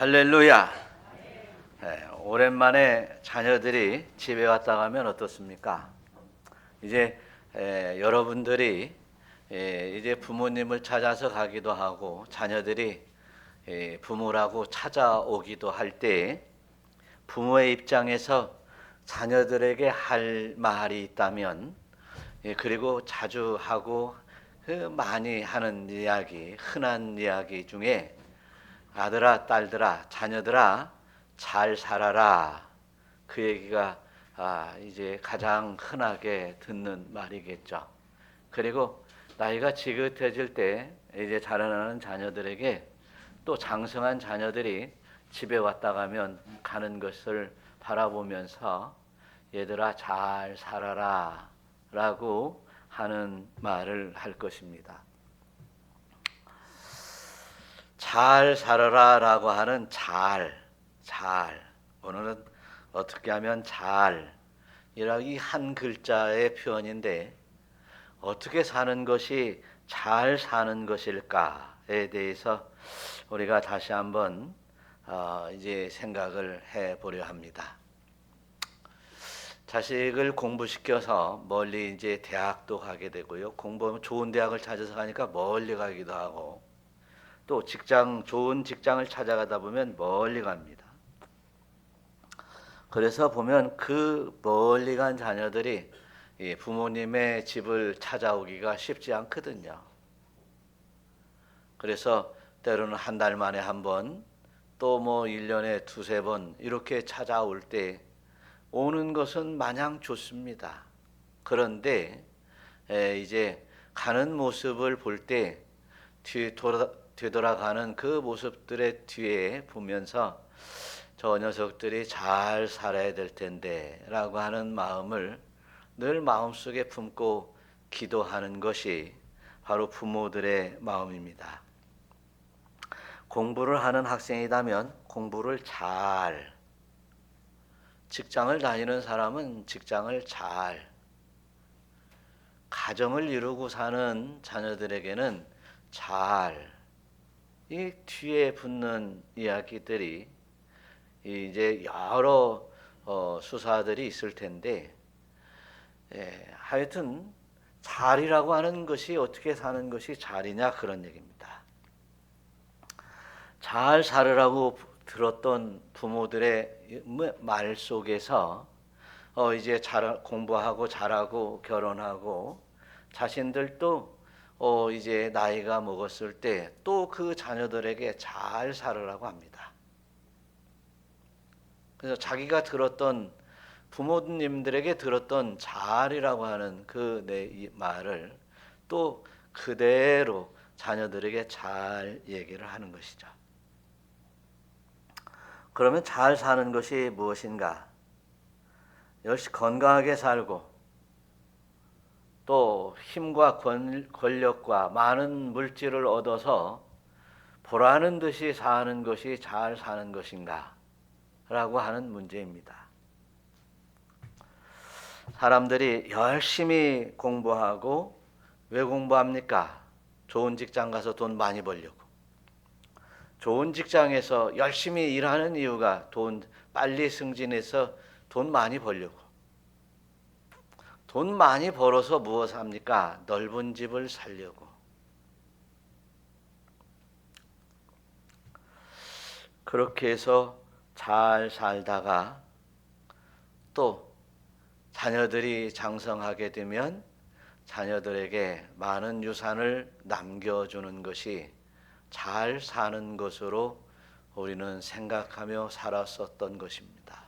할렐루야. 네, 오랜만에 자녀들이 집에 왔다 가면 어떻습니까? 이제 여러분들이 이제 부모님을 찾아서 가기도 하고 자녀들이 부모라고 찾아오기도 할 때 부모의 입장에서 자녀들에게 할 말이 있다면 그리고 자주 하고 많이 하는 이야기, 흔한 이야기 중에 아들아, 딸들아, 자녀들아, 잘 살아라. 그 얘기가 이제 가장 흔하게 듣는 말이겠죠. 그리고 나이가 지긋해질 때 이제 자라나는 자녀들에게 또 장성한 자녀들이 집에 왔다 가면 가는 것을 바라보면서 얘들아 잘 살아라 라고 하는 말을 할 것입니다. 잘 살아라 라고 하는 잘. 오늘은 어떻게 하면 잘이라고 이 한 글자의 표현인데 어떻게 사는 것이 잘 사는 것일까에 대해서 우리가 다시 한번 이제 생각을 해 보려 합니다. 자식을 공부시켜서 멀리 이제 대학도 가게 되고요. 공부하면 좋은 대학을 찾아서 가니까 멀리 가기도 하고 또 좋은 직장을 찾아가다 보면 멀리 갑니다. 그래서 보면 그 멀리 간 자녀들이 부모님의 집을 찾아오기가 쉽지 않거든요. 그래서 때로는 한 달 만에 한 번, 또 뭐 1년에 두세 번 이렇게 찾아올 때 오는 것은 마냥 좋습니다. 그런데 이제 가는 모습을 볼 때 되돌아가는 그 모습들의 뒤에 보면서 저 녀석들이 잘 살아야 될 텐데 라고 하는 마음을 늘 마음속에 품고 기도하는 것이 바로 부모들의 마음입니다. 공부를 하는 학생이라면 공부를 잘, 직장을 다니는 사람은 직장을 잘, 가정을 이루고 사는 자녀들에게는 잘, 이 뒤에 붙는 이야기들이 이제 여러 수사들이 있을 텐데 하여튼 잘이라고 하는 것이 어떻게 사는 것이 잘이냐 그런 얘기입니다. 잘 살으라고 들었던 부모들의 말 속에서 이제 공부하고 잘하고 결혼하고 자신들도 이제 나이가 먹었을 때 또 그 자녀들에게 잘 살으라고 합니다. 그래서 자기가 들었던 부모님들에게 들었던 잘이라고 하는 그 내 말을 또 그대로 자녀들에게 잘 얘기를 하는 것이죠. 그러면 잘 사는 것이 무엇인가? 역시 건강하게 살고 또 힘과 권력과 많은 물질을 얻어서 보라는 듯이 사는 것이 잘 사는 것인가? 라고 하는 문제입니다. 사람들이 열심히 공부하고 왜 공부합니까? 좋은 직장 가서 돈 많이 벌려고. 좋은 직장에서 열심히 일하는 이유가 빨리 승진해서 돈 많이 벌려고. 돈 많이 벌어서 무엇 합니까? 넓은 집을 살려고. 그렇게 해서 잘 살다가 또 자녀들이 장성하게 되면 자녀들에게 많은 유산을 남겨주는 것이 잘 사는 것으로 우리는 생각하며 살았었던 것입니다.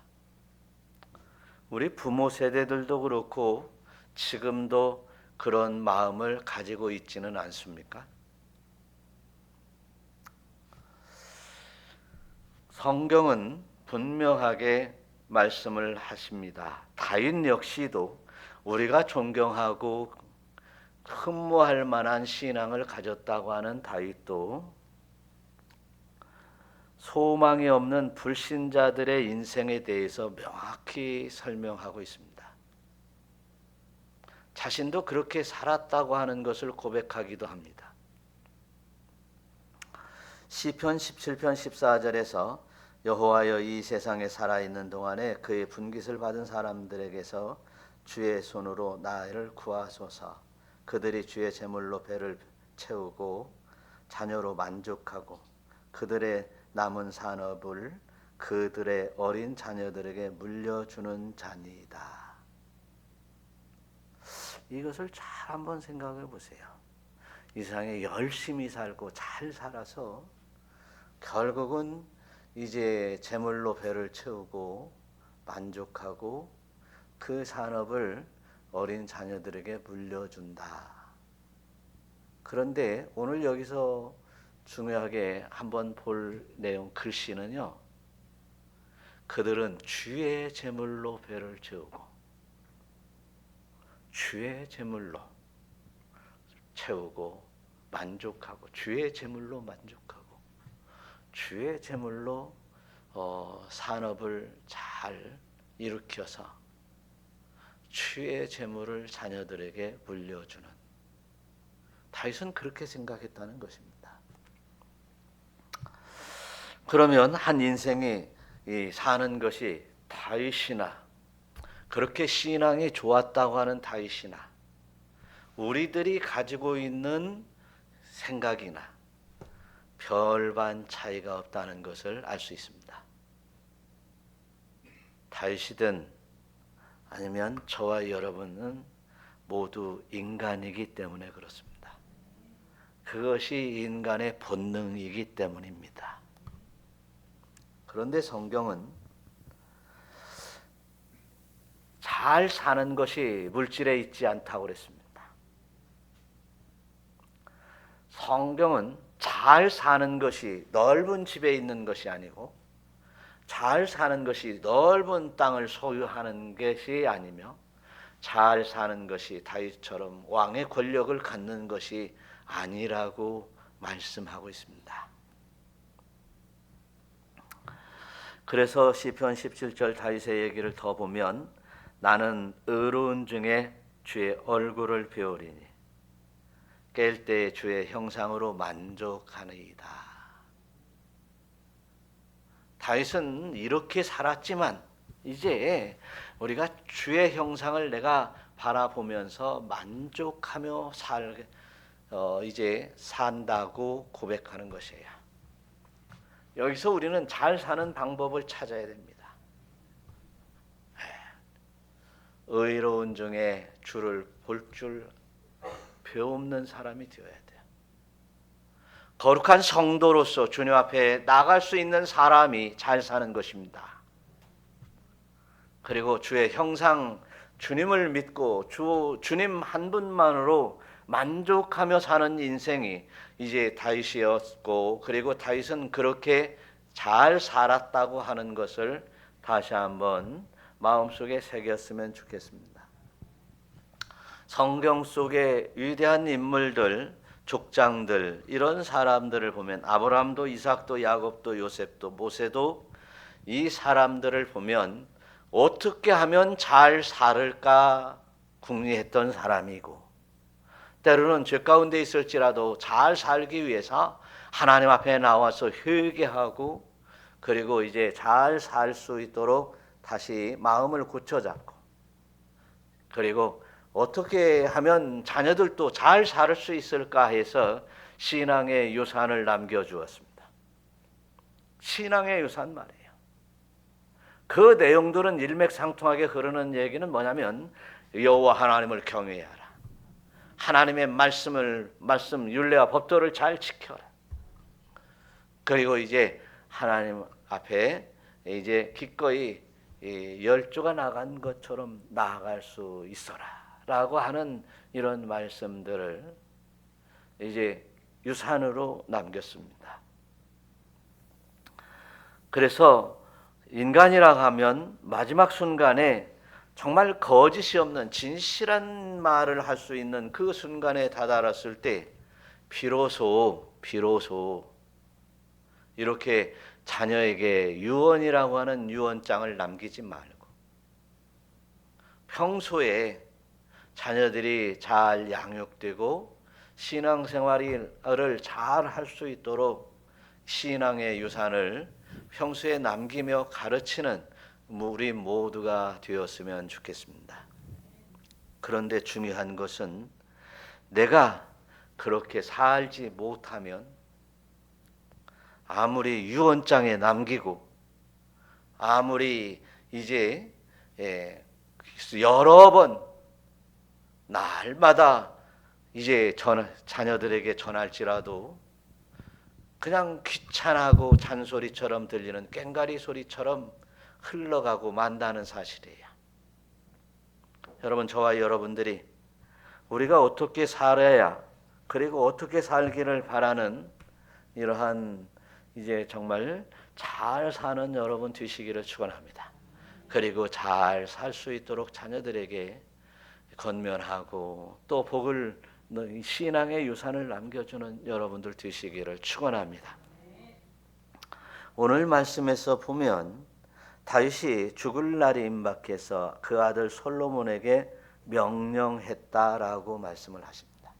우리 부모 세대들도 그렇고 지금도 그런 마음을 가지고 있지는 않습니까? 성경은 분명하게 말씀을 하십니다. 다윗 역시도 우리가 존경하고 흠모할 만한 신앙을 가졌다고 하는 다윗도 소망이 없는 불신자들의 인생에 대해서 명확히 설명하고 있습니다. 자신도 그렇게 살았다고 하는 것을 고백하기도 합니다. 시편 17편 14절에서 여호와여 이 세상에 살아있는 동안에 그의 분깃을 받은 사람들에게서 주의 손으로 나를 구하소서. 그들이 주의 제물로 배를 채우고 자녀로 만족하고 그들의 남은 산업을 그들의 어린 자녀들에게 물려주는 자니이다. 이것을 잘 한번 생각해 보세요. 이 세상에 열심히 살고 잘 살아서 결국은 이제 재물로 배를 채우고 만족하고 그 산업을 어린 자녀들에게 물려준다. 그런데 오늘 여기서 중요하게 한번 볼 내용 글씨는요. 그들은 주의 재물로 배를 채우고 주의 재물로 채우고 만족하고 주의 재물로 만족하고 주의 재물로 산업을 잘 일으켜서 주의 재물을 자녀들에게 물려주는, 다윗은 그렇게 생각했다는 것입니다. 그러면 한 인생이 사는 것이 다윗이나 그렇게 신앙이 좋았다고 하는 다윗이나 우리들이 가지고 있는 생각이나 별반 차이가 없다는 것을 알 수 있습니다. 다윗이든 아니면 저와 여러분은 모두 인간이기 때문에 그렇습니다. 그것이 인간의 본능이기 때문입니다. 그런데 성경은 잘 사는 것이 물질에 있지 않다고 그랬습니다. 성경은 잘 사는 것이 넓은 집에 있는 것이 아니고 잘 사는 것이 넓은 땅을 소유하는 것이 아니며 잘 사는 것이 다윗처럼 왕의 권력을 갖는 것이 아니라고 말씀하고 있습니다. 그래서 시편 17절 다윗의 얘기를 더 보면 나는 의로운 중에 주의 얼굴을 배우리니 깰 때에 주의 형상으로 만족하느이다. 다윗은 이렇게 살았지만 이제 우리가 주의 형상을 내가 바라보면서 만족하며 이제 산다고 고백하는 것이에요. 여기서 우리는 잘 사는 방법을 찾아야 됩니다. 의로운 중에 주를 볼 줄 배우는 사람이 되어야 돼요. 거룩한 성도로서 주님 앞에 나갈 수 있는 사람이 잘 사는 것입니다. 그리고 주의 형상, 주님을 믿고 주님 한 분만으로 만족하며 사는 인생이 이제 다윗이었고, 그리고 다윗은 그렇게 잘 살았다고 하는 것을 다시 한번 마음속에 새겼으면 좋겠습니다. 성경 속의 위대한 인물들, 족장들, 이런 사람들을 보면 아브라함도 이삭도 야곱도 요셉도 모세도 이 사람들을 보면 어떻게 하면 잘 살을까 궁리했던 사람이고, 때로는 죄 가운데 있을지라도 잘 살기 위해서 하나님 앞에 나와서 회개하고 그리고 이제 잘 살 수 있도록 다시 마음을 고쳐잡고, 그리고 어떻게 하면 자녀들도 잘 살 수 있을까 해서 신앙의 유산을 남겨주었습니다. 신앙의 유산 말이에요. 그 내용들은 일맥상통하게 흐르는 얘기는 뭐냐면 여호와 하나님을 경외하라. 하나님의 말씀 율례와 법도를 잘 지켜라. 그리고 이제 하나님 앞에 이제 기꺼이 열조가 나간 것처럼 나아갈 수 있어라라고 하는 이런 말씀들을 이제 유산으로 남겼습니다. 그래서 인간이라 하면 마지막 순간에 정말 거짓이 없는 진실한 말을 할 수 있는 그 순간에 다다랐을 때 비로소 이렇게 자녀에게 유언이라고 하는 유언장을 남기지 말고 평소에 자녀들이 잘 양육되고 신앙생활을 잘 할 수 있도록 신앙의 유산을 평소에 남기며 가르치는 우리 모두가 되었으면 좋겠습니다. 그런데 중요한 것은 내가 그렇게 살지 못하면 아무리 유언장에 남기고 아무리 이제 여러 번 날마다 이제 자녀들에게 전할지라도 그냥 귀찮아하고 잔소리처럼 들리는 꽹과리 소리처럼 흘러가고 만다는 사실이에요. 여러분, 저와 여러분들이 우리가 어떻게 살아야 그리고 어떻게 살기를 바라는 이러한 이제 정말 잘 사는 여러분 되시기를 축원합니다. 그리고 잘 살 수 있도록 자녀들에게 건면하고 또 복을 신앙의 유산을 남겨주는 여러분들 되시기를 축원합니다. 오늘 말씀에서 보면 다윗이 죽을 날이 임박해서 그 아들 솔로몬에게 명령했다라고 말씀을 하십니다.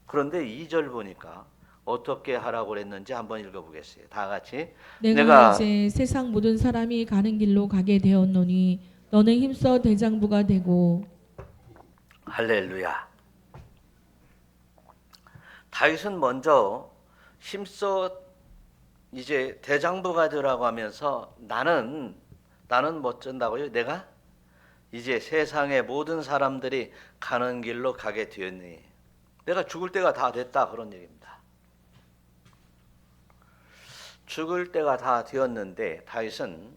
그런데 2절 보니까 어떻게 하라고 그랬는지 한번 읽어보겠어요. 다 같이. 내가 이제 세상 모든 사람이 가는 길로 가게 되었노니 너는 힘써 대장부가 되고. 할렐루야. 다윗은 먼저 힘써 이제 대장부가 되라고 하면서 나는 뭐 어쩐다고요? 내가 이제 세상의 모든 사람들이 가는 길로 가게 되었니? 내가 죽을 때가 다 됐다, 그런 얘기입니다. 죽을 때가 다 되었는데 다윗은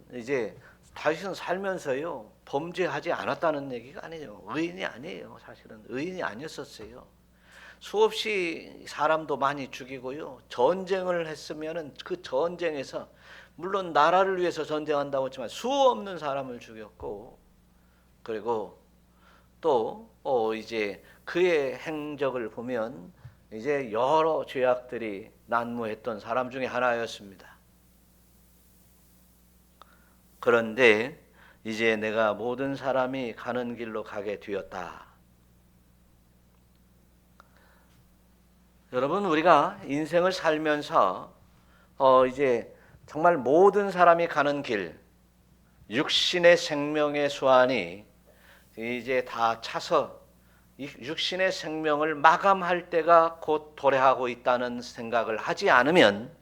살면서요 범죄하지 않았다는 얘기가 아니에요. 의인이 아니에요. 사실은 의인이 아니었었어요. 수없이 사람도 많이 죽이고요. 전쟁을 했으면은 그 전쟁에서 물론 나라를 위해서 전쟁한다고 했지만 수 없는 사람을 죽였고, 그리고 또 이제 그의 행적을 보면 이제 여러 죄악들이 난무했던 사람 중에 하나였습니다. 그런데 이제 내가 모든 사람이 가는 길로 가게 되었다. 여러분, 우리가 인생을 살면서 이제 정말 모든 사람이 가는 길, 육신의 생명의 수완이 이제 다 차서 육신의 생명을 마감할 때가 곧 도래하고 있다는 생각을 하지 않으면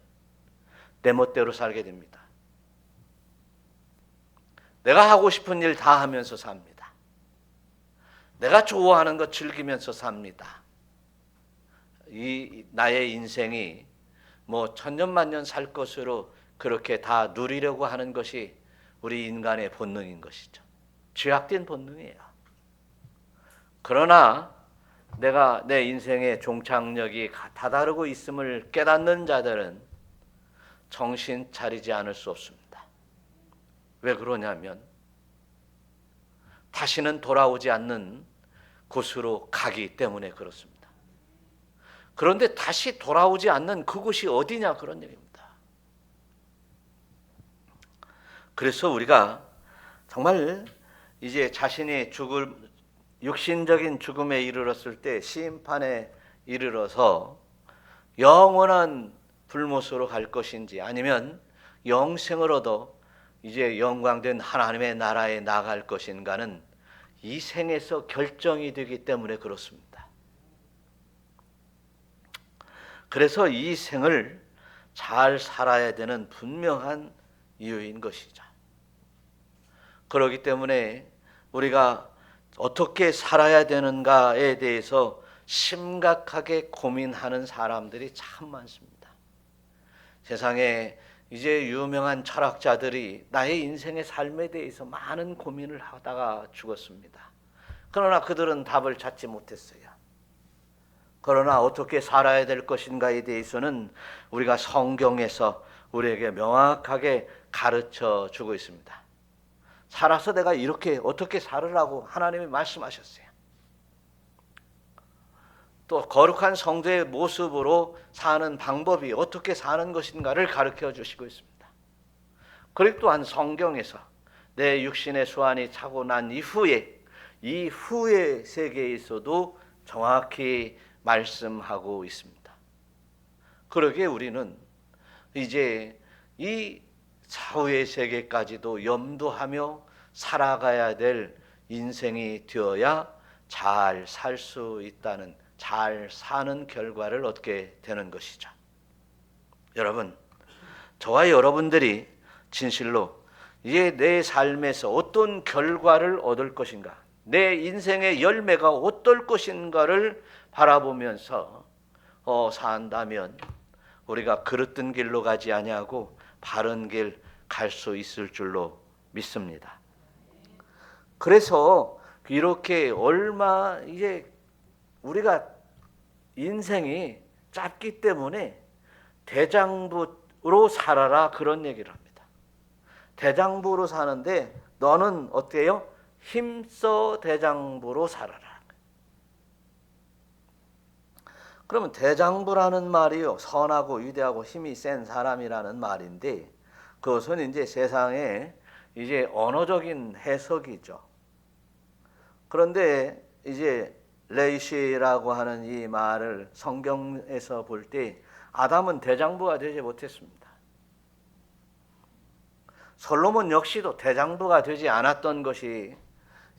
내 멋대로 살게 됩니다. 내가 하고 싶은 일 다 하면서 삽니다. 내가 좋아하는 것 즐기면서 삽니다. 이 나의 인생이 뭐 천년만년 살 것으로 그렇게 다 누리려고 하는 것이 우리 인간의 본능인 것이죠. 죄악된 본능이에요. 그러나 내가 내 인생의 종착역이 다다르고 있음을 깨닫는 자들은 정신 차리지 않을 수 없습니다. 왜 그러냐면 다시는 돌아오지 않는 곳으로 가기 때문에 그렇습니다. 그런데 다시 돌아오지 않는 그곳이 어디냐, 그런 얘기입니다. 그래서 우리가 정말 이제 자신이 육신적인 죽음에 이르렀을 때 심판에 이르러서 영원한 불못으로 갈 것인지 아니면 영생을 얻어 이제 영광된 하나님의 나라에 나갈 것인가는 이 생에서 결정이 되기 때문에 그렇습니다. 그래서 이 생을 잘 살아야 되는 분명한 이유인 것이죠. 그렇기 때문에 우리가 어떻게 살아야 되는가에 대해서 심각하게 고민하는 사람들이 참 많습니다. 세상에 이제 유명한 철학자들이 나의 인생의 삶에 대해서 많은 고민을 하다가 죽었습니다. 그러나 그들은 답을 찾지 못했어요. 그러나 어떻게 살아야 될 것인가에 대해서는 우리가 성경에서 우리에게 명확하게 가르쳐 주고 있습니다. 살아서 내가 이렇게 어떻게 살으라고 하나님이 말씀하셨어요. 또 거룩한 성도의 모습으로 사는 방법이 어떻게 사는 것인가를 가르쳐 주시고 있습니다. 그리고 또한 성경에서 내 육신의 수완이 차고 난 이후의 세계에서도 정확히 말씀하고 있습니다. 그러기에 우리는 이제 이 사후의 세계까지도 염두하며 살아가야 될 인생이 되어야 잘 살 수 있다는, 잘 사는 결과를 얻게 되는 것이죠. 여러분, 저와 여러분들이 진실로 이제 내 삶에서 어떤 결과를 얻을 것인가, 내 인생의 열매가 어떨 것인가를 바라보면서 산다면 우리가 그릇된 길로 가지 아니하고 바른 길 갈 수 있을 줄로 믿습니다. 그래서 이렇게 이제 우리가 인생이 짧기 때문에 대장부로 살아라, 그런 얘기를 합니다. 대장부로 사는데 너는 어때요? 힘써 대장부로 살아라. 그러면 대장부라는 말이요, 선하고 위대하고 힘이 센 사람이라는 말인데, 그것은 이제 세상에 이제 언어적인 해석이죠. 그런데 이제 레이시라고 하는 이 말을 성경에서 볼 때 아담은 대장부가 되지 못했습니다. 솔로몬 역시도 대장부가 되지 않았던 것이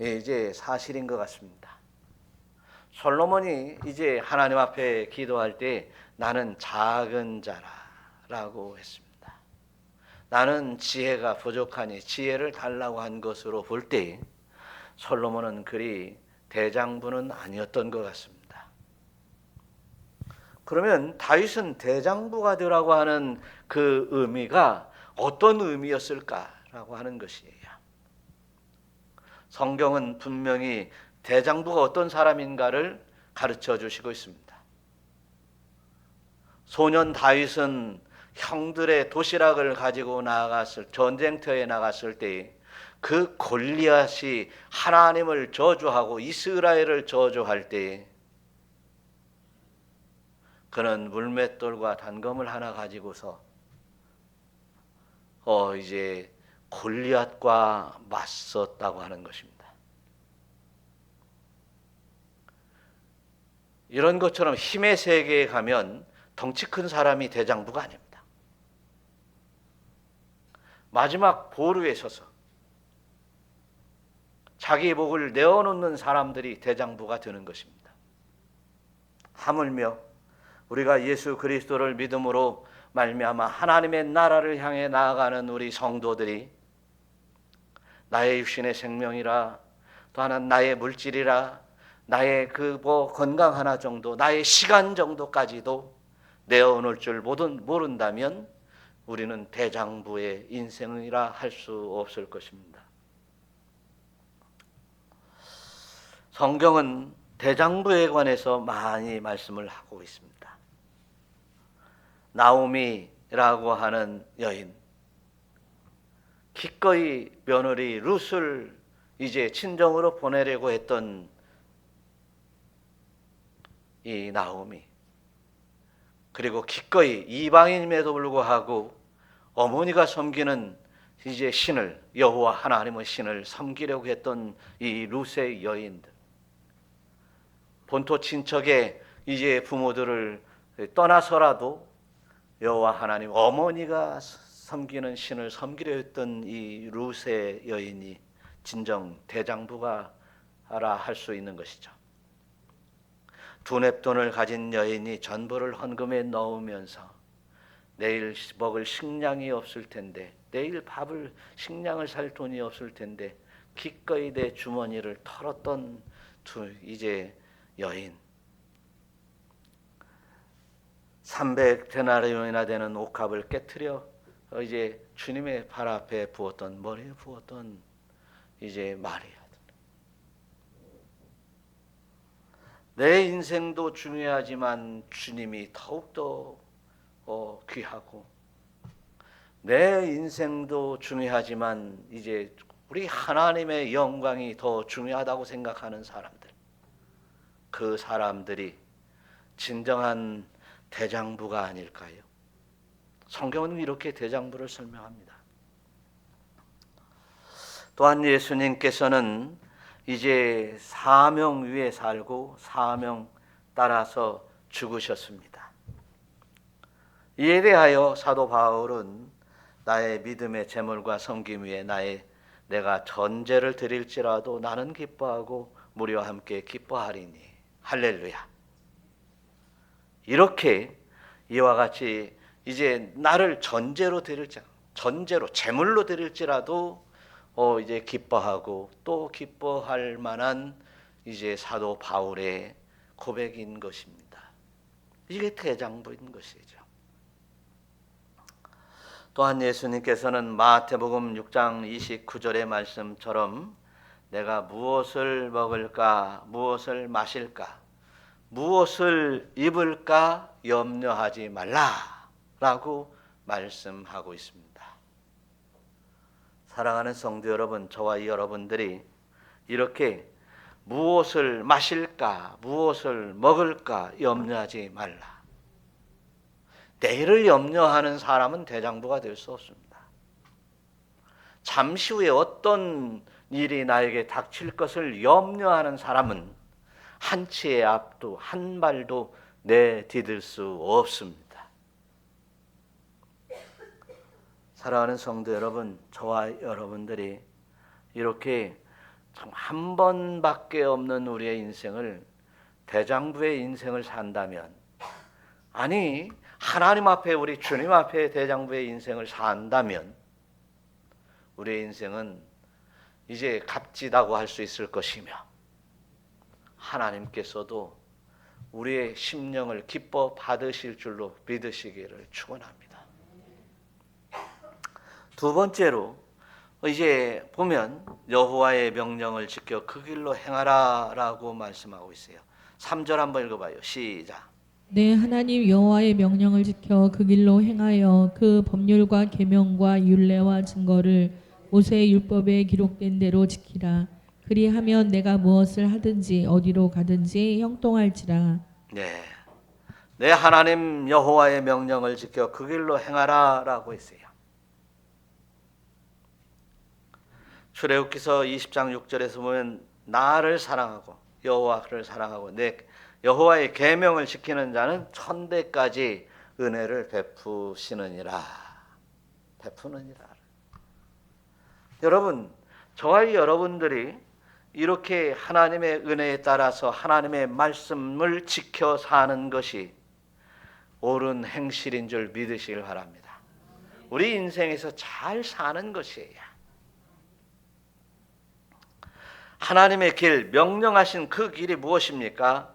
이제 사실인 것 같습니다. 솔로몬이 이제 하나님 앞에 기도할 때 나는 작은 자라라고 했습니다. 나는 지혜가 부족하니 지혜를 달라고 한 것으로 볼 때 솔로몬은 그리 대장부는 아니었던 것 같습니다. 그러면 다윗은 대장부가 되라고 하는 그 의미가 어떤 의미였을까라고 하는 것이에요. 성경은 분명히 대장부가 어떤 사람인가를 가르쳐 주시고 있습니다. 소년 다윗은 형들의 도시락을 가지고 전쟁터에 나갔을 때 그 골리앗이 하나님을 저주하고 이스라엘을 저주할 때 그는 물맷돌과 단검을 하나 가지고서 이제 골리앗과 맞섰다고 하는 것입니다. 이런 것처럼 힘의 세계에 가면 덩치 큰 사람이 대장부가 아닙니다. 마지막 보루에 서서 자기 목을 내어놓는 사람들이 대장부가 되는 것입니다. 하물며 우리가 예수 그리스도를 믿음으로 말미암아 하나님의 나라를 향해 나아가는 우리 성도들이 나의 육신의 생명이라, 또 하나는 나의 물질이라, 나의 건강 하나 정도, 나의 시간 정도까지도 내어놓을 줄 모른다면 우리는 대장부의 인생이라 할 수 없을 것입니다. 성경은 대장부에 관해서 많이 말씀을 하고 있습니다. 나오미라고 하는 여인, 기꺼이 며느리 룻을 이제 친정으로 보내려고 했던 이 나오미, 그리고 기꺼이 이방인임에도 불구하고 어머니가 섬기는 이제 신을, 여호와 하나님의 신을 섬기려고 했던 이 룻의 여인들, 본토 친척의 이제 부모들을 떠나서라도 여호와 하나님, 어머니가 섬기는 신을 섬기려 했던 이 룻의 여인이 진정 대장부가 할 수 있는 것이죠. 두 냅돈을 가진 여인이 전부를 헌금에 넣으면서 내일 먹을 식량이 없을 텐데, 내일 식량을 살 돈이 없을 텐데 기꺼이 내 주머니를 털었던 이제 여인, 300데나리온이나 되는 옥합을 깨트려 이제 주님의 발 앞에 부었던, 머리에 부었던 이제 마리아. 내 인생도 중요하지만 주님이 더욱더 귀하고, 내 인생도 중요하지만 이제 우리 하나님의 영광이 더 중요하다고 생각하는 사람들, 그 사람들이 진정한 대장부가 아닐까요? 성경은 이렇게 대장부를 설명합니다. 또한 예수님께서는 이제 사명 위에 살고 사명 따라서 죽으셨습니다. 이에 대하여 사도 바울은 나의 믿음의 제물과 섬김 위에 내가 전제를 드릴지라도 나는 기뻐하고 무리와 함께 기뻐하리니 할렐루야. 이렇게 이와 같이 이제 나를 전제로 제물로 드릴지라도 이제 기뻐하고 또 기뻐할 만한 이제 사도 바울의 고백인 것입니다. 이게 대장부인 것이죠. 또한 예수님께서는 마태복음 6장 29절의 말씀처럼 내가 무엇을 먹을까, 무엇을 마실까, 무엇을 입을까 염려하지 말라라고 말씀하고 있습니다. 사랑하는 성도 여러분, 저와 여러분들이 이렇게 무엇을 마실까, 무엇을 먹을까 염려하지 말라. 내일을 염려하는 사람은 대장부가 될 수 없습니다. 잠시 후에 어떤 일이 나에게 닥칠 것을 염려하는 사람은 한 치의 앞도 한 발도 내디딜 수 없습니다. 사랑하는 성도 여러분, 저와 여러분들이 이렇게 한 번밖에 없는 우리의 인생을 대장부의 인생을 산다면, 아니 하나님 앞에 우리 주님 앞에 대장부의 인생을 산다면 우리의 인생은 이제 값지다고 할 수 있을 것이며 하나님께서도 우리의 심령을 기뻐 받으실 줄로 믿으시기를 축원합니다. 두 번째로 이제 보면 여호와의 명령을 지켜 그 길로 행하라라고 말씀하고 있어요. 3절 한번 읽어봐요. 시작. 내 하나님 여호와의 명령을 지켜 그 길로 행하여 그 법률과 계명과 율례와 증거를 모세의 율법에 기록된 대로 지키라. 그리하면 내가 무엇을 하든지 어디로 가든지 형통할지라. 네, 내 하나님 여호와의 명령을 지켜 그 길로 행하라라고 했어요. 출애굽기서 20장 6절에서 보면 나를 사랑하고 여호와를 사랑하고 내 여호와의 계명을 지키는 자는 천대까지 은혜를 베푸시느니라. 여러분, 저와 여러분들이 이렇게 하나님의 은혜에 따라서 하나님의 말씀을 지켜 사는 것이 옳은 행실인 줄 믿으시길 바랍니다. 우리 인생에서 잘 사는 것이에요. 하나님의 길, 명령하신 그 길이 무엇입니까?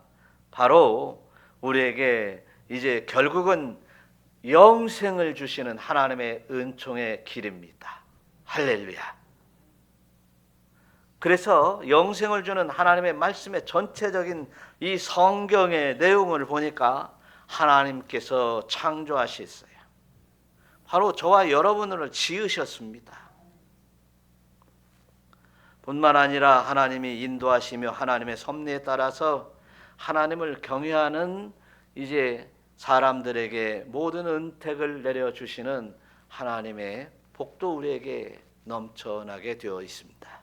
바로 우리에게 이제 결국은 영생을 주시는 하나님의 은총의 길입니다. 할렐루야. 그래서 영생을 주는 하나님의 말씀의 전체적인 이 성경의 내용을 보니까 하나님께서 창조하셨어요. 바로 저와 여러분을 지으셨습니다. 뿐만 아니라 하나님이 인도하시며 하나님의 섭리에 따라서 하나님을 경외하는 이제 사람들에게 모든 은택을 내려주시는 하나님의 복도 우리에게 넘쳐나게 되어 있습니다.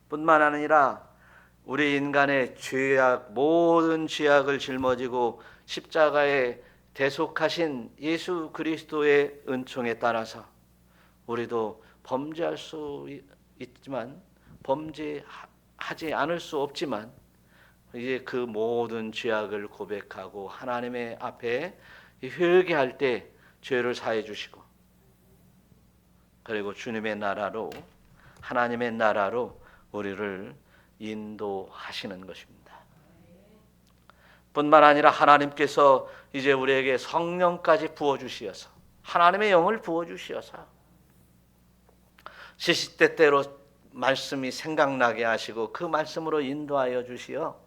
뿐만 아니라 우리 인간의 죄악, 모든 죄악을 짊어지고 십자가에 대속하신 예수 그리스도의 은총에 따라서 우리도 범죄할 수 있지만 범죄하지 않을 수 없지만 이제 그 모든 죄악을 고백하고 하나님의 앞에 회개할 때 죄를 사해 주시고 그리고 주님의 나라로 하나님의 나라로 우리를 인도하시는 것입니다. 뿐만 아니라 하나님께서 이제 우리에게 성령까지 부어주시어서 하나님의 영을 부어주시어서 시시때때로 말씀이 생각나게 하시고 그 말씀으로 인도하여 주시어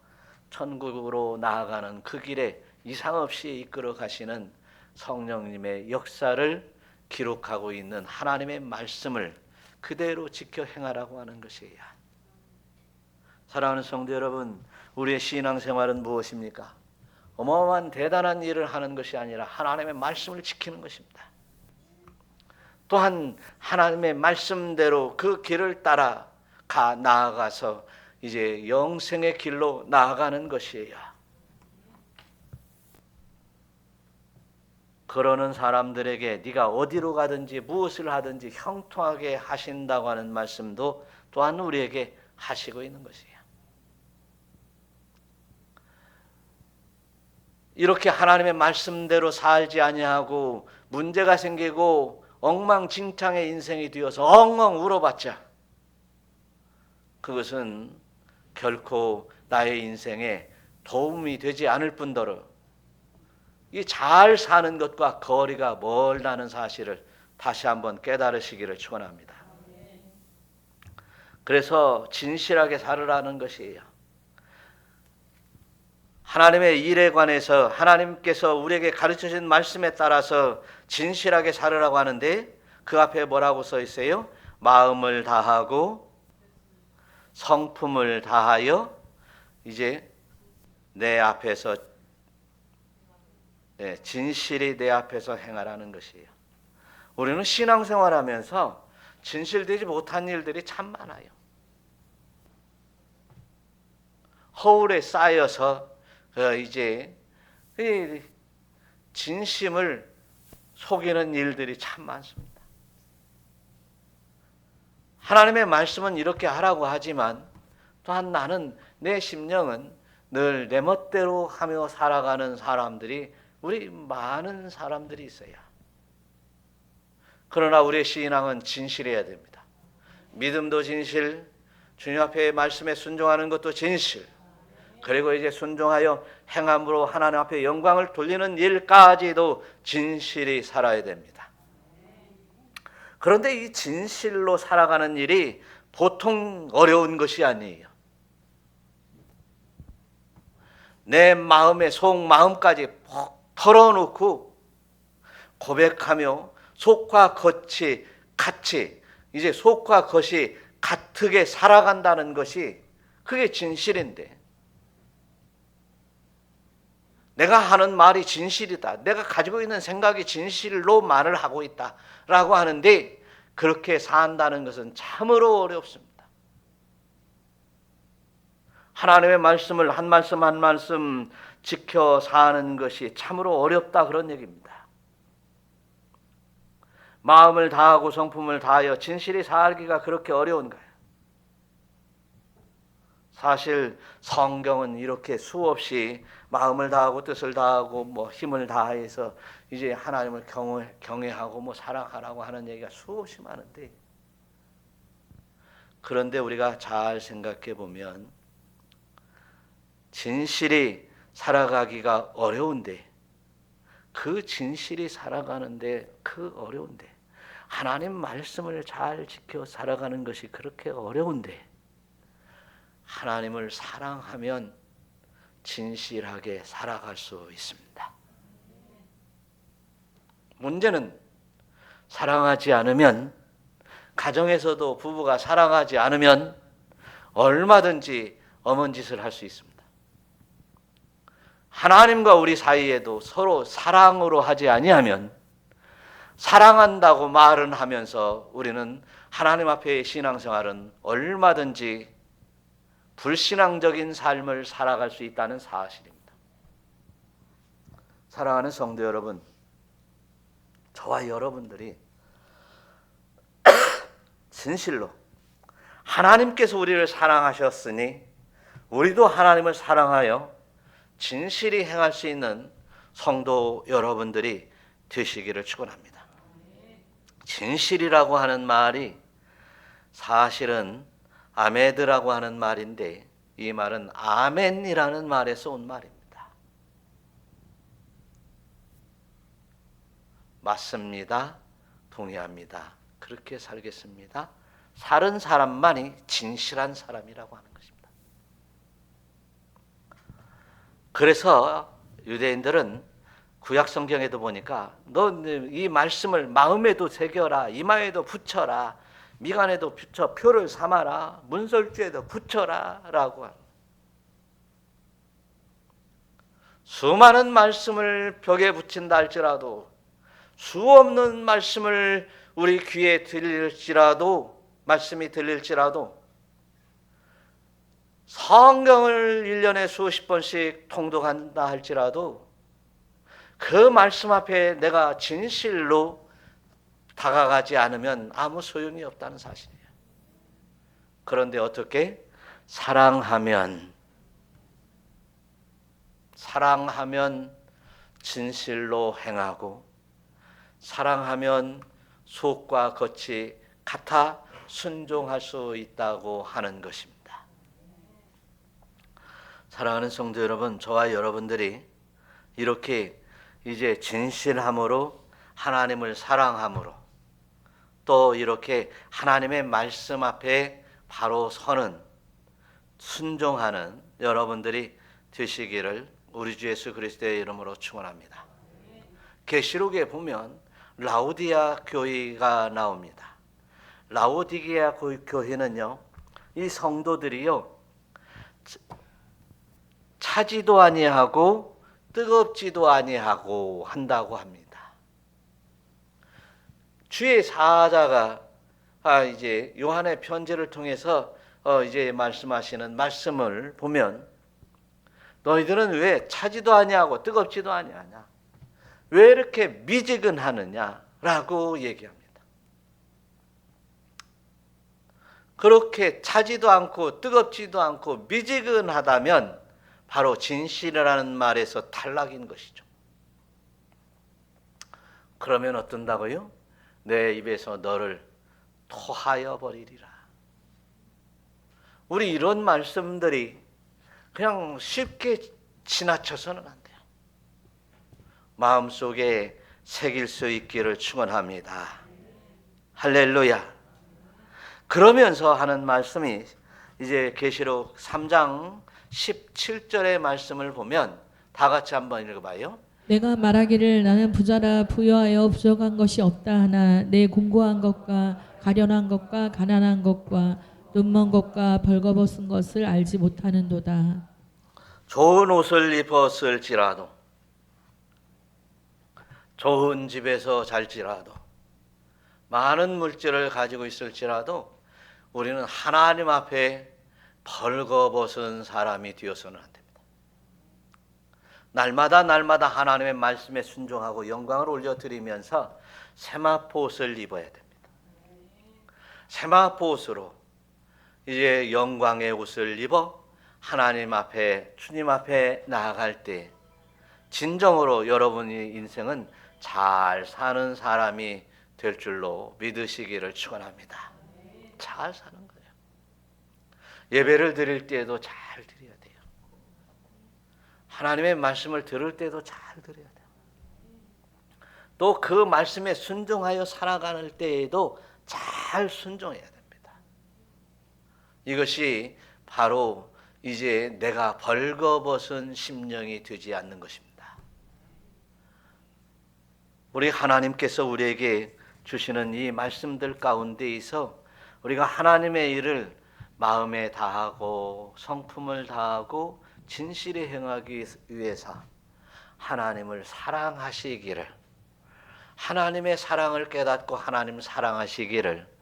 천국으로 나아가는 그 길에 이상 없이 이끌어 가시는 성령님의 역사를 기록하고 있는 하나님의 말씀을 그대로 지켜 행하라고 하는 것이에요. 사랑하는 성도 여러분, 우리의 신앙생활은 무엇입니까? 어마어마한 대단한 일을 하는 것이 아니라 하나님의 말씀을 지키는 것입니다. 또한 하나님의 말씀대로 그 길을 따라 나아가서 이제 영생의 길로 나아가는 것이에요. 그러는 사람들에게 네가 어디로 가든지 무엇을 하든지 형통하게 하신다고 하는 말씀도 또한 우리에게 하시고 있는 것이에요. 이렇게 하나님의 말씀대로 살지 아니하고 문제가 생기고 엉망진창의 인생이 되어서 엉엉 울어봤자 그것은 결코 나의 인생에 도움이 되지 않을 뿐더러 이 잘 사는 것과 거리가 멀다는 사실을 다시 한번 깨달으시기를 축원합니다. 그래서 진실하게 살으라는 것이에요. 하나님의 일에 관해서 하나님께서 우리에게 가르쳐주신 말씀에 따라서 진실하게 살으라고 하는데 그 앞에 뭐라고 써 있어요? 마음을 다하고 성품을 다하여 이제 내 앞에서 진실이 내 앞에서 행하라는 것이에요. 우리는 신앙생활하면서 진실되지 못한 일들이 참 많아요. 허울에 쌓여서 이제 진심을 속이는 일들이 참 많습니다. 하나님의 말씀은 이렇게 하라고 하지만 또한 나는 내 심령은 늘 내 멋대로 하며 살아가는 사람들이 우리 많은 사람들이 있어요. 그러나 우리의 신앙은 진실해야 됩니다. 믿음도 진실, 주님 앞에 말씀에 순종하는 것도 진실, 그리고 이제 순종하여 행함으로 하나님 앞에 영광을 돌리는 일까지도 진실이 살아야 됩니다. 그런데 이 진실로 살아가는 일이 보통 어려운 것이 아니에요. 내 마음의 속마음까지 털어놓고 고백하며 속과 겉이 같이 이제 속과 겉이 같게 살아간다는 것이 그게 진실인데 내가 하는 말이 진실이다. 내가 가지고 있는 생각이 진실로 말을 하고 있다라고 하는데 그렇게 산다는 것은 참으로 어렵습니다. 하나님의 말씀을 한 말씀 한 말씀 지켜 사는 것이 참으로 어렵다 그런 얘기입니다. 마음을 다하고 성품을 다하여 진실히 살기가 그렇게 어려운가요? 사실 성경은 이렇게 수없이 마음을 다하고 뜻을 다하고 힘을 다해서 이제 하나님을 경외하고 사랑하라고 하는 얘기가 수없이 많은데 그런데 우리가 잘 생각해 보면 진실이 살아가기가 어려운데 그 진실이 살아가는데 그 어려운데 하나님 말씀을 잘 지켜 살아가는 것이 그렇게 어려운데 하나님을 사랑하면 진실하게 살아갈 수 있습니다. 문제는 사랑하지 않으면 가정에서도 부부가 사랑하지 않으면 얼마든지 엄한 짓을 할 수 있습니다. 하나님과 우리 사이에도 서로 사랑으로 하지 아니하면 사랑한다고 말은 하면서 우리는 하나님 앞에 신앙생활은 얼마든지 불신앙적인 삶을 살아갈 수 있다는 사실입니다. 사랑하는 성도 여러분, 저와 여러분들이 진실로 하나님께서 우리를 사랑하셨으니 우리도 하나님을 사랑하여 진실히 행할 수 있는 성도 여러분들이 되시기를 축원합니다. 진실이라고 하는 말이 사실은 아메드라고 하는 말인데 이 말은 아멘이라는 말에서 온 말입니다. 맞습니다. 동의합니다. 그렇게 살겠습니다. 살은 사람만이 진실한 사람이라고 하는 것입니다. 그래서 유대인들은 구약 성경에도 보니까 너 이 말씀을 마음에도 새겨라, 이마에도 붙여라, 미간에도 붙여 표를 삼아라, 문설주에도 붙여라 라고 합니다. 수많은 말씀을 벽에 붙인다 할지라도 수없는 말씀을 우리 귀에 들릴지라도 말씀이 들릴지라도 성경을 1년에 수십 번씩 통독한다 할지라도 그 말씀 앞에 내가 진실로 다가가지 않으면 아무 소용이 없다는 사실이에요. 그런데 어떻게? 사랑하면 진실로 행하고, 사랑하면 속과 겉이 같아 순종할 수 있다고 하는 것입니다. 사랑하는 성도 여러분, 저와 여러분들이 이렇게 이제 진실함으로, 하나님을 사랑함으로, 또 이렇게 하나님의 말씀 앞에 바로 서는, 순종하는 여러분들이 되시기를 우리 주 예수 그리스도의 이름으로 축원합니다. 계시록에 보면 라오디아 교회가 나옵니다. 라오디게아 교회는요, 이 성도들이요, 차지도 아니하고 뜨겁지도 아니하고 한다고 합니다. 주의 사자가 이제 요한의 편지를 통해서 이제 말씀하시는 말씀을 보면, 너희들은 왜 차지도 아니하고 뜨겁지도 아니하냐? 왜 이렇게 미지근하느냐라고 얘기합니다. 그렇게 차지도 않고 뜨겁지도 않고 미지근하다면 바로 진실이라는 말에서 탈락인 것이죠. 그러면 어떤다고요? 내 입에서 너를 토하여 버리리라. 우리 이런 말씀들이 그냥 쉽게 지나쳐서는 안 돼요. 마음속에 새길 수 있기를 축원합니다. 할렐루야. 그러면서 하는 말씀이 이제 계시록 3장 17절의 말씀을 보면 다 같이 한번 읽어봐요. 내가 말하기를 나는 부자라 부여하여 부족한 것이 없다 하나 내 공고한 것과 가련한 것과 가난한 것과 눈먼 것과 벌거벗은 것을 알지 못하는도다. 좋은 옷을 입었을지라도, 좋은 집에서 살지라도, 많은 물질을 가지고 있을지라도 우리는 하나님 앞에 벌거벗은 사람이 되어서는 안 됩니다. 날마다 하나님의 말씀에 순종하고 영광을 올려드리면서 세마포옷을 입어야 됩니다. 세마포옷으로 이제 영광의 옷을 입어 하나님 앞에, 주님 앞에 나아갈 때 진정으로 여러분의 인생은 잘 사는 사람이 될 줄로 믿으시기를 축원합니다. 잘 사는 거예요. 예배를 드릴 때에도 잘 드려야 돼요. 하나님의 말씀을 들을 때도 잘 들어야 돼요. 또 그 말씀에 순종하여 살아가는 때에도 잘 순종해야 됩니다. 이것이 바로 이제 내가 벌거벗은 심령이 되지 않는 것입니다. 우리 하나님께서 우리에게 주시는 이 말씀들 가운데에서 우리가 하나님의 일을 마음에 다하고 성품을 다하고 진실히 행하기 위해서 하나님을 사랑하시기를, 하나님의 사랑을 깨닫고 하나님 사랑하시기를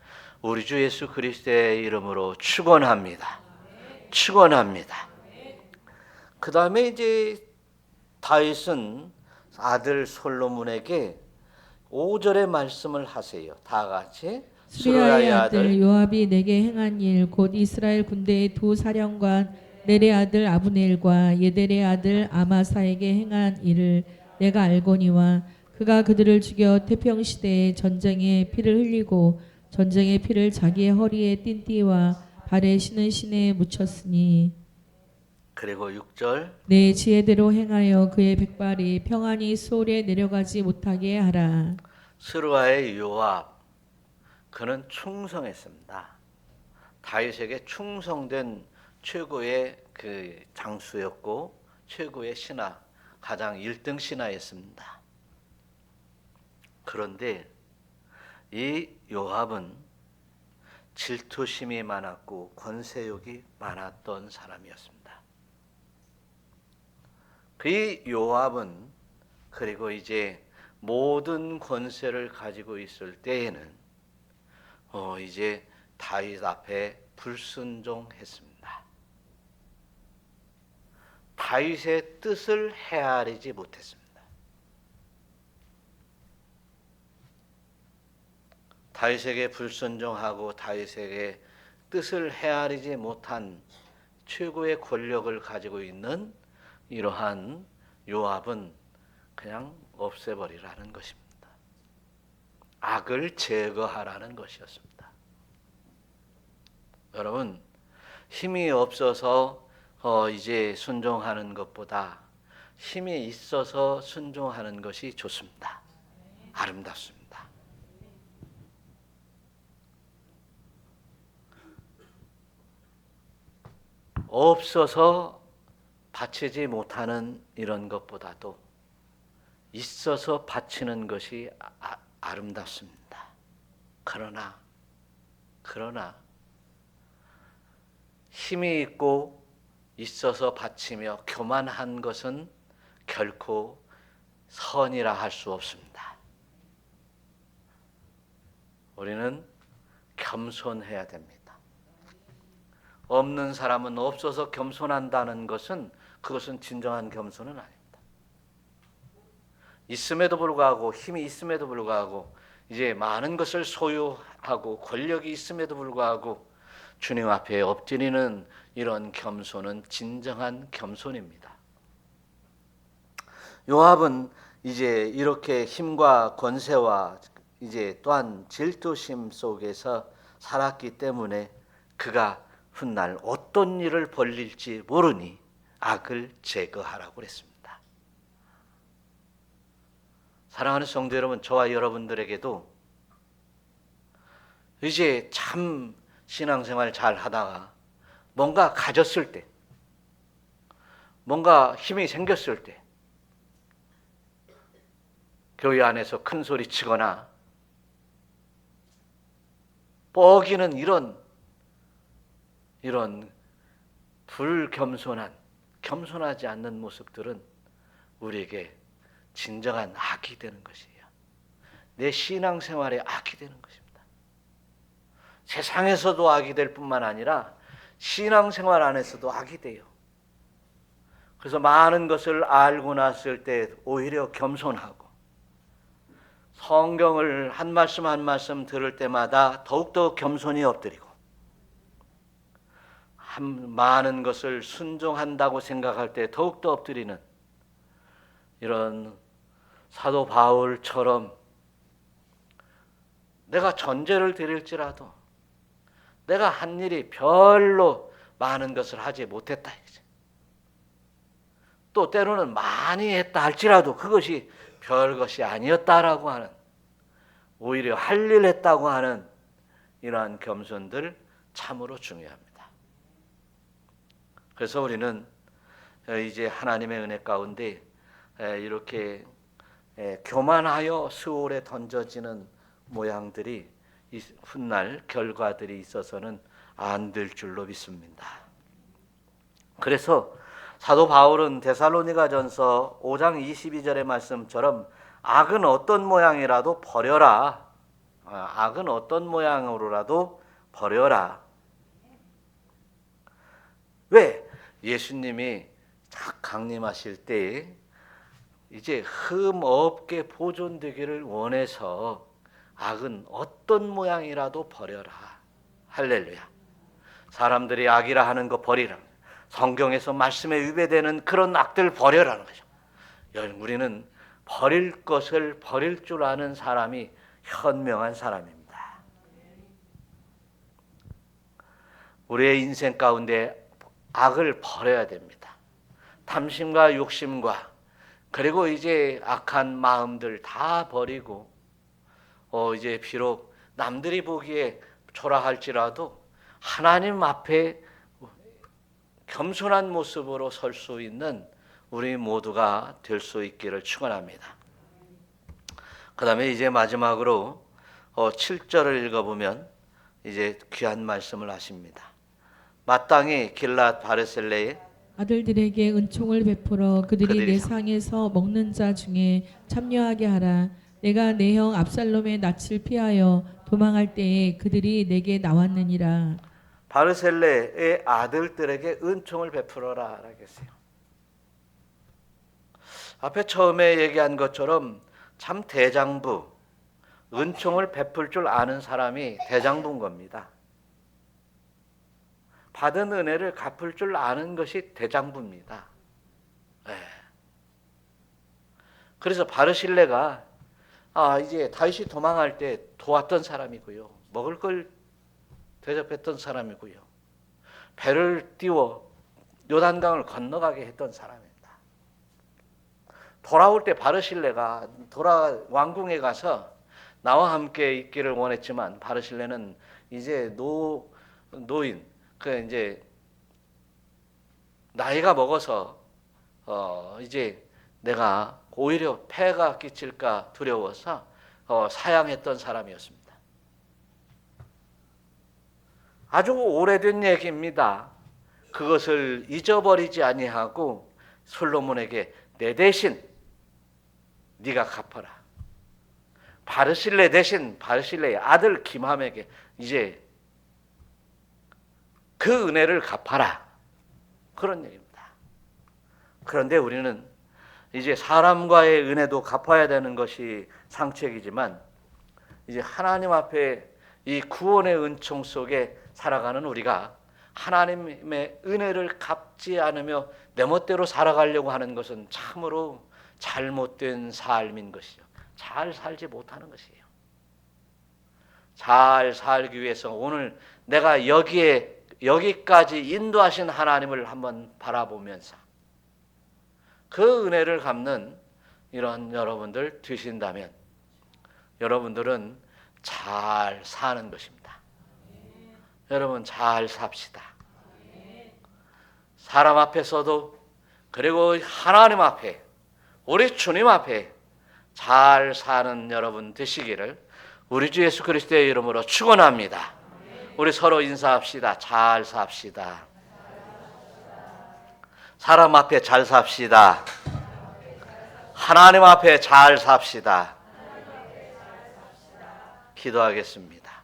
우리 주 예수 그리스도의 이름으로 축원합니다. 축원합니다. 그 다음에 이제 다윗은 아들 솔로몬에게 5절의 말씀을 하세요. 다 같이. 수리아의 아들 요압이 내게 행한 일 곧 이스라엘 군대의 두 사령관 넬의 아들 아브넬과 예델의 아들 아마사에게 행한 일을 내가 알거니와 그가 그들을 죽여 태평 시대에 전쟁에 피를 흘리고 전쟁의 피를 자기의 허리에 띤 띠와 발에 신은 신에 묻혔으니 그리고 6절 내 지혜대로 행하여 그의 백발이 평안히 소울에 내려가지 못하게 하라. 스루아의 요압, 그는 충성했습니다. 다윗에게 충성된 최고의 그 장수였고 최고의 신하, 가장 1등 신하였습니다. 그런데 이 요압은 질투심이 많았고 권세욕이 많았던 사람이었습니다. 그 요압은 그리고 이제 모든 권세를 가지고 있을 때에는 이제 다윗 앞에 불순종했습니다. 다윗의 뜻을 헤아리지 못했습니다. 다윗에게 불순종하고 다윗에게 뜻을 헤아리지 못한 최고의 권력을 가지고 있는 이러한 요압은 그냥 없애버리라는 것입니다. 악을 제거하라는 것이었습니다. 여러분, 힘이 없어서 이제 순종하는 것보다 힘이 있어서 순종하는 것이 좋습니다. 아름답습니다. 없어서 바치지 못하는 이런 것보다도 있어서 바치는 것이 아름답습니다. 그러나 힘이 있고 있어서 바치며 교만한 것은 결코 선이라 할 수 없습니다. 우리는 겸손해야 됩니다. 없는 사람은 없어서 겸손한다는 것은 그것은 진정한 겸손은 아닙니다. 있음에도 불구하고 힘이 있음에도 불구하고 이제 많은 것을 소유하고 권력이 있음에도 불구하고 주님 앞에 엎드리는 이런 겸손은 진정한 겸손입니다. 요압은 이제 이렇게 힘과 권세와 이제 또한 질투심 속에서 살았기 때문에 그가 훗날 어떤 일을 벌릴지 모르니 악을 제거하라고 그랬습니다. 사랑하는 성도 여러분, 저와 여러분들에게도 이제 참 신앙생활 잘 하다가 뭔가 가졌을 때, 뭔가 힘이 생겼을 때 교회 안에서 큰 소리 치거나 뻐기는 이런 불겸손한, 겸손하지 않는 모습들은 우리에게 진정한 악이 되는 것이에요. 내 신앙생활에 악이 되는 것입니다. 세상에서도 악이 될 뿐만 아니라 신앙생활 안에서도 악이 돼요. 그래서 많은 것을 알고 났을 때 오히려 겸손하고 성경을 한 말씀 한 말씀 들을 때마다 더욱더 겸손히 엎드리고 많은 것을 순종한다고 생각할 때 더욱더 엎드리는 이런 사도 바울처럼 내가 전제를 드릴지라도 내가 한 일이 별로 많은 것을 하지 못했다. 또 때로는 많이 했다 할지라도 그것이 별것이 아니었다라고 하는, 오히려 할 일 했다고 하는 이러한 겸손들 참으로 중요합니다. 그래서 우리는 이제 하나님의 은혜 가운데 이렇게 교만하여 스올에 던져지는 모양들이 훗날 결과들이 있어서는 안 될 줄로 믿습니다. 그래서 사도 바울은 데살로니가전서 5장 22절의 말씀처럼 악은 어떤 모양이라도 버려라. 악은 어떤 모양으로라도 버려라. 왜? 예수님이 딱 강림하실 때 이제 흠 없게 보존되기를 원해서 악은 어떤 모양이라도 버려라. 할렐루야. 사람들이 악이라 하는 거 버리라. 성경에서 말씀에 위배되는 그런 악들 버려라는 거죠. 우리는 버릴 것을 버릴 줄 아는 사람이 현명한 사람입니다. 우리의 인생 가운데 악을 버려야 됩니다. 탐심과 욕심과 그리고 이제 악한 마음들 다 버리고 이제 비록 남들이 보기에 초라할지라도 하나님 앞에 겸손한 모습으로 설 수 있는 우리 모두가 될 수 있기를 축원합니다. 그 다음에 이제 마지막으로 7절을 읽어보면 이제 귀한 말씀을 하십니다. 마땅히 길랏 바르셀레의 아들들에게 은총을 베풀어 그들이 내 상에서 먹는 자 중에 참여하게 하라. 내가 내 형 압살롬의 낯을 피하여 도망할 때에 그들이 내게 나왔느니라. 바르셀레의 아들들에게 은총을 베풀어라 라겠어요. 앞에 처음에 얘기한 것처럼 참 대장부, 은총을 베풀 줄 아는 사람이 대장부인 겁니다. 받은 은혜를 갚을 줄 아는 것이 대장부입니다. 네. 그래서 바르실레가 이제 다윗이 도망할 때 도왔던 사람이고요. 먹을 걸 대접했던 사람이고요. 배를 띄워 요단강을 건너가게 했던 사람입니다. 돌아올 때 바르실레가 왕궁에 가서 나와 함께 있기를 원했지만 바르실레는 이제 노인, 이제 나이가 먹어서 이제 내가 오히려 폐가 끼칠까 두려워서 사양했던 사람이었습니다. 아주 오래된 얘기입니다. 그것을 잊어버리지 아니하고 솔로몬에게 내 대신 네가 갚아라. 바르실레 대신 바르실레의 아들 김함에게 이제 그 은혜를 갚아라. 그런 얘기입니다. 그런데 우리는 이제 사람과의 은혜도 갚아야 되는 것이 상책이지만 이제 하나님 앞에 이 구원의 은총 속에 살아가는 우리가 하나님의 은혜를 갚지 않으며 내 멋대로 살아가려고 하는 것은 참으로 잘못된 삶인 것이죠. 잘 살지 못하는 것이에요. 잘 살기 위해서 오늘 내가 여기까지 인도하신 하나님을 한번 바라보면서 그 은혜를 갚는 이런 여러분들 되신다면 여러분들은 잘 사는 것입니다. 여러분 잘 삽시다. 사람 앞에서도 그리고 하나님 앞에 우리 주님 앞에 잘 사는 여러분 되시기를 우리 주 예수 그리스도의 이름으로 축원합니다. 우리 서로 인사합시다. 잘 삽시다. 사람 앞에 잘 삽시다. 하나님 앞에 잘 삽시다. 기도하겠습니다.